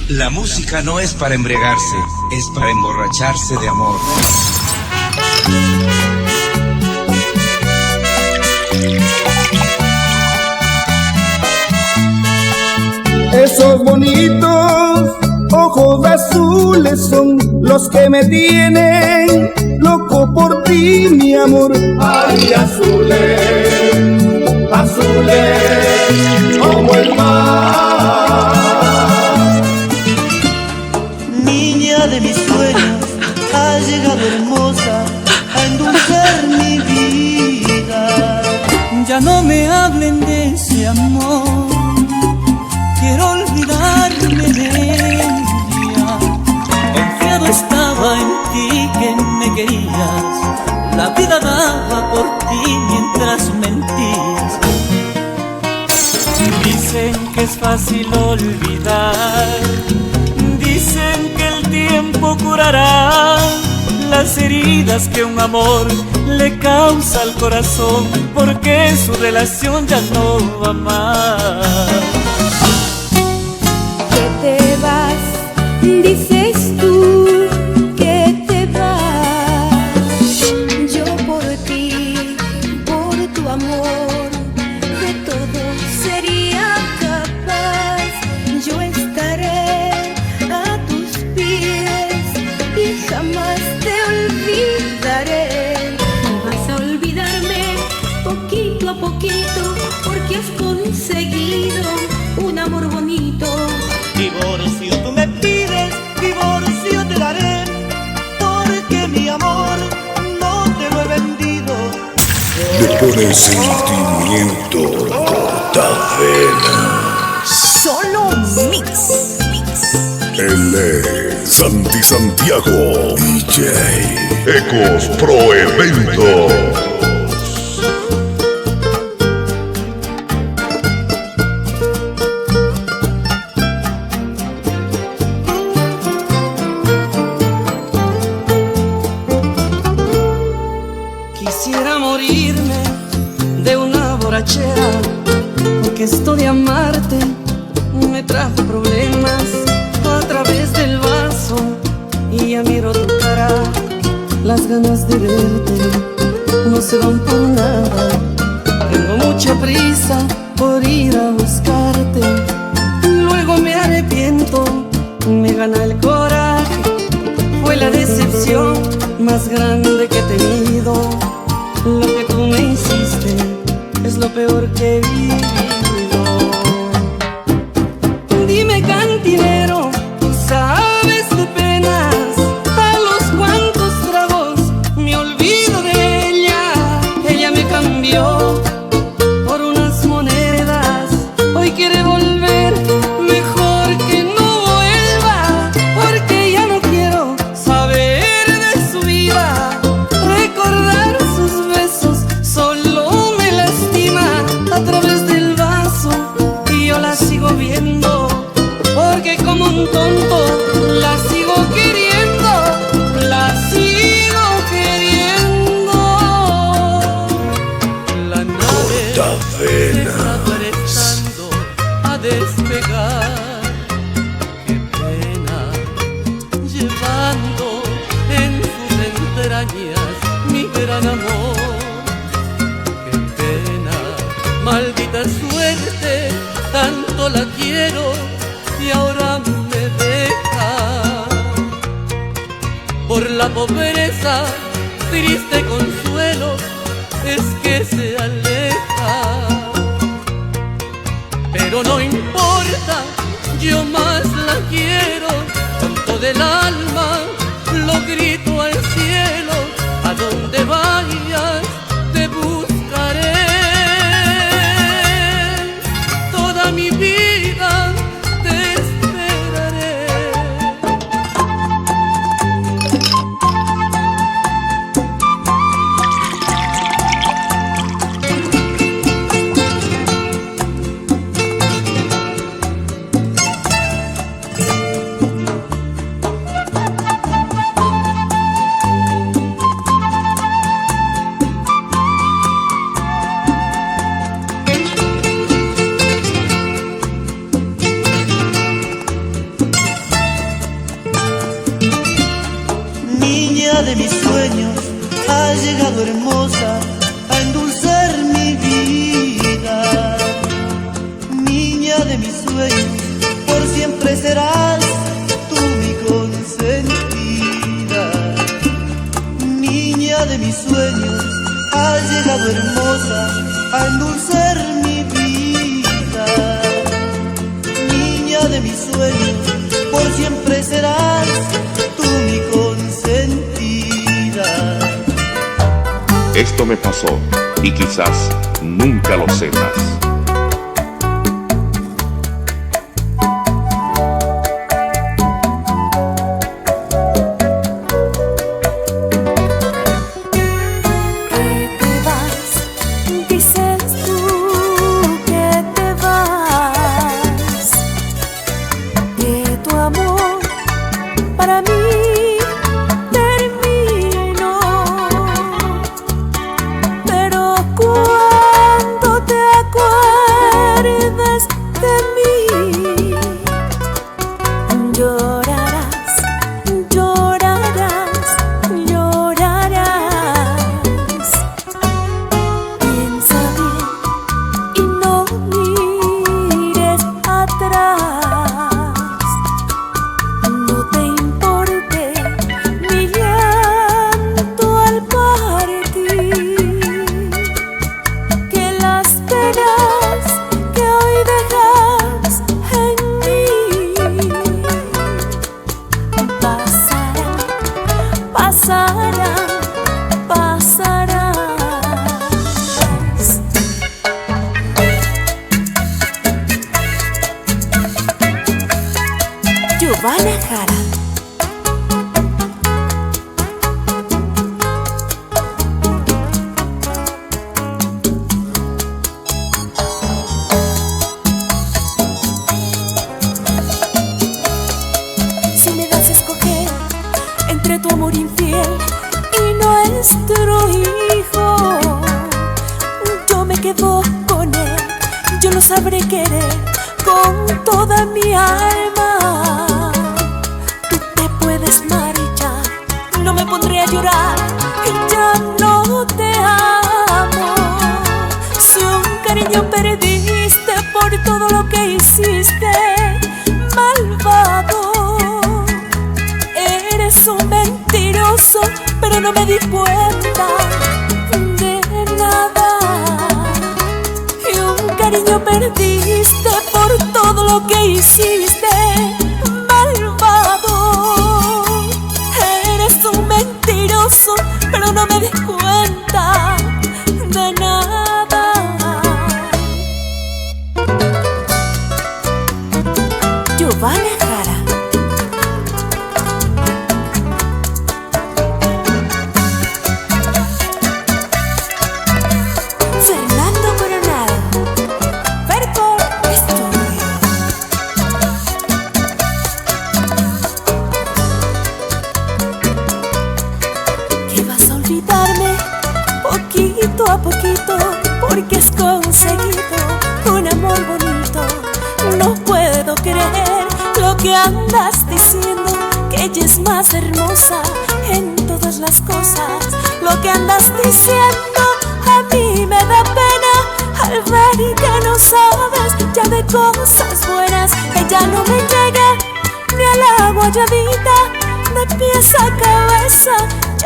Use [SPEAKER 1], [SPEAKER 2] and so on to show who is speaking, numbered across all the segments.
[SPEAKER 1] La música no es para embriagarse, es para emborracharse de amor.
[SPEAKER 2] Esos bonitos ojos azules son los que me tienen loco por ti, mi amor.
[SPEAKER 3] Ay, azules, azules como el mar.
[SPEAKER 4] Niña de mis sueños, has llegado hermosa a endulzar mi vida. Ya no me hablen de ese amor, quiero olvidarme de ella. Confiado estaba en ti que me querías, la vida daba por ti mientras mentías. Dicen que es fácil olvidar, dicen que el tiempo curará las heridas que un amor le causa al corazón, porque su relación ya no va más.
[SPEAKER 5] Que te vas, dices tú que te vas. Yo por ti, por tu amor, de todo sería capaz. Yo estaré a tus pies y jamás te olvidaré. Y vas a olvidarme poquito a poquito, porque has conseguido un amor bonito.
[SPEAKER 4] Divorcio tú me pides, divorcio te daré, porque mi amor no te lo he vendido.
[SPEAKER 6] Le pone sentimiento Cortavena.
[SPEAKER 5] Solo mix.
[SPEAKER 6] Él es Santi Santiago, DJ Ecos Pro Eventos.
[SPEAKER 4] Quisiera morirme de una borrachera, porque esto de amarte me trajo problemas a través del vaso. Y ya miro tu cara, las ganas de verte no se van por nada. Tengo mucha prisa por ir a buscarte, luego me arrepiento, me gana el coraje. Fue la decepción más grande que he tenido. Lo que tú me hiciste es lo peor que he vivido. Dime, cantinero, tú sabes de penas, a los cuantos tragos me olvido de ella. Ella me cambió por unas monedas, hoy quiere volver, mejor que no vuelva, porque ya no quiero saber de su vida. Recordar sus besos solo me lastima a través del vaso, y yo la sigo viendo, porque como un tonto la sigo queriendo, la sigo queriendo. La nave está empezando a despegar. Qué pena, llevando en sus entrañas mi gran amor. Qué pena, maldita suerte, tanto la quiero y ahora me deja. Por la pobreza, triste consuelo es que se aleja. Pero no importa, yo más la quiero, con todo el alma lo grito al cielo. A donde vayas te buscaré, toda mi vida te esperaré.
[SPEAKER 7] de mis sueños, has llegado hermosa a endulzar mi vida. Niña de mis sueños, por siempre serás tú mi consentida. Niña de mis sueños, has llegado hermosa a endulzar mi vida. Niña de mis sueños, por siempre serás tú mi consentida.
[SPEAKER 8] Esto me pasó y quizás nunca lo sepas.
[SPEAKER 5] Giovanna Jara.
[SPEAKER 9] Si me das a escoger entre tu amor infiel y nuestro hijo, yo me quedo con él. Yo lo sabré querer con toda mi alma. Marchar, no me pondré a llorar, que ya no te amo. Si un cariño perdiste por todo lo que hiciste, malvado, eres un mentiroso, pero no me di cuenta de nada. Y un cariño perdiste por todo lo que hiciste, pero no me di cuenta de nada.
[SPEAKER 5] Giovanna Jara. Fernando Coronado. Ferco Estudio.
[SPEAKER 9] Poquito a poquito, porque has conseguido un amor bonito. No puedo creer lo que andas diciendo, que ella es más hermosa en todas las cosas. Lo que andas diciendo a mí me da pena al ver que no sabes ya de cosas buenas. Ella no me llega ni a la guayabita, de pies a cabeza.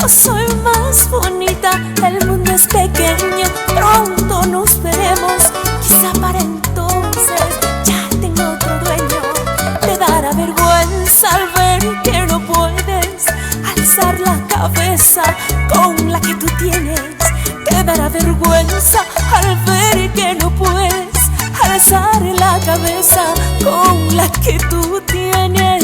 [SPEAKER 9] Yo soy más bonita, el mundo es pequeño, pronto nos veremos. Quizá para entonces ya tengo otro dueño. Te dará vergüenza al ver que no puedes alzar la cabeza con la que tú tienes. Te dará vergüenza al ver que no puedes alzar la cabeza con la que tú tienes.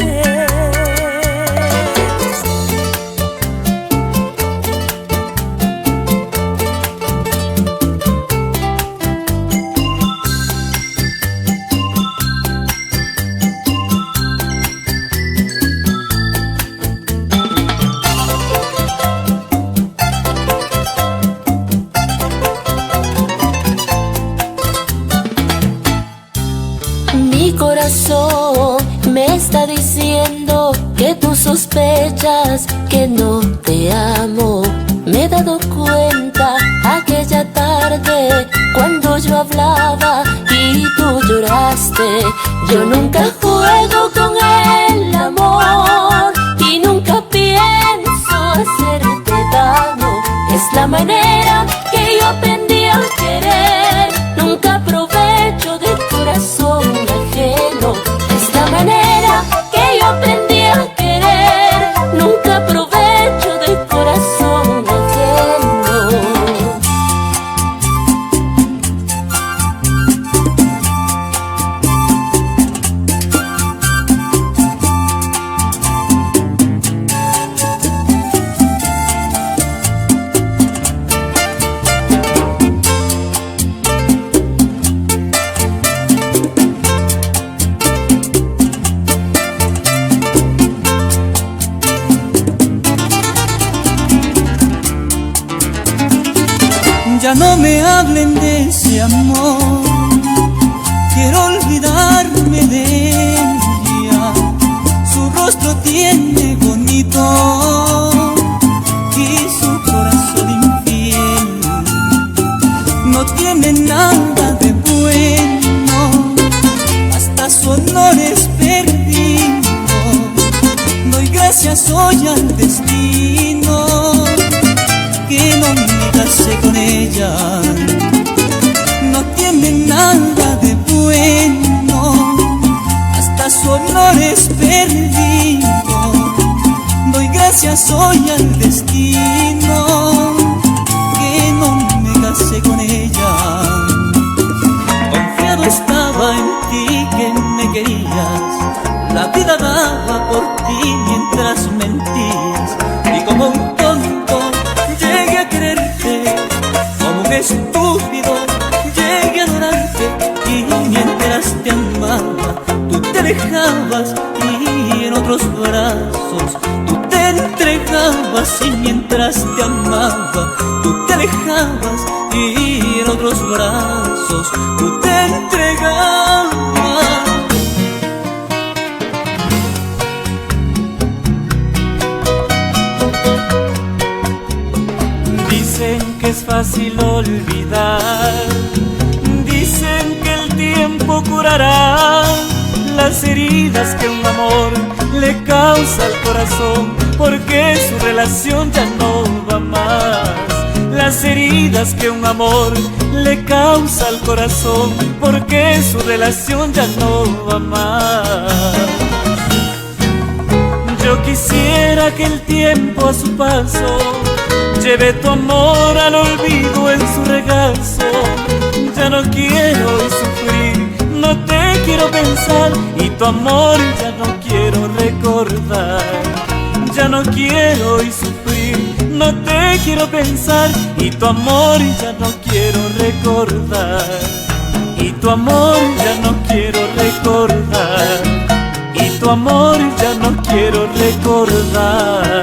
[SPEAKER 10] Mi corazón me está diciendo que tus
[SPEAKER 9] sospechas que no te amo. Me he dado cuenta aquella tarde cuando yo hablaba y tú lloraste. Yo nunca juego con el amor y nunca pienso hacerte daño. Es la manera que yo aprendí a querer. Nunca aprovecho del corazón ajeno. Es la manera que yo aprendí a querer. Nunca aprovecho del corazón ajeno.
[SPEAKER 7] Ya no me hablen de ese amor, quiero olvidarme de ella. Su rostro tiene bonito y su corazón infiel. No tiene nada de bueno, hasta su honor es perdido. Doy gracias hoy al destino que no me casé con ella. No tiene nada de bueno, hasta su honor es perdido. Doy gracias hoy al destino que no me casé con ella. Confiado estaba en ti que me querías, la vida daba por ti mientras mentías. Y como un tonto llegué a quererte, como un estúpido llegué a adorarte. Y mientras te amaba, tú te alejabas y en otros brazos tú te entregabas. Y mientras te amaba, tú te alejabas y en otros brazos tú te entregabas.
[SPEAKER 10] Dicen que es fácil olvidar, dicen que el tiempo curará las heridas que un amor le causa al corazón, porque su relación ya no va más. Las heridas que un amor le causa al corazón, porque su relación ya no va más. Yo quisiera que el tiempo a su paso lleve tu amor al olvido en su regazo. Ya no quiero hoy sufrir, no te quiero pensar, y tu amor ya no quiero recordar. Ya no quiero hoy sufrir, no te quiero pensar, y tu amor ya no quiero recordar. Y tu amor ya no quiero recordar. Y tu amor ya no quiero recordar.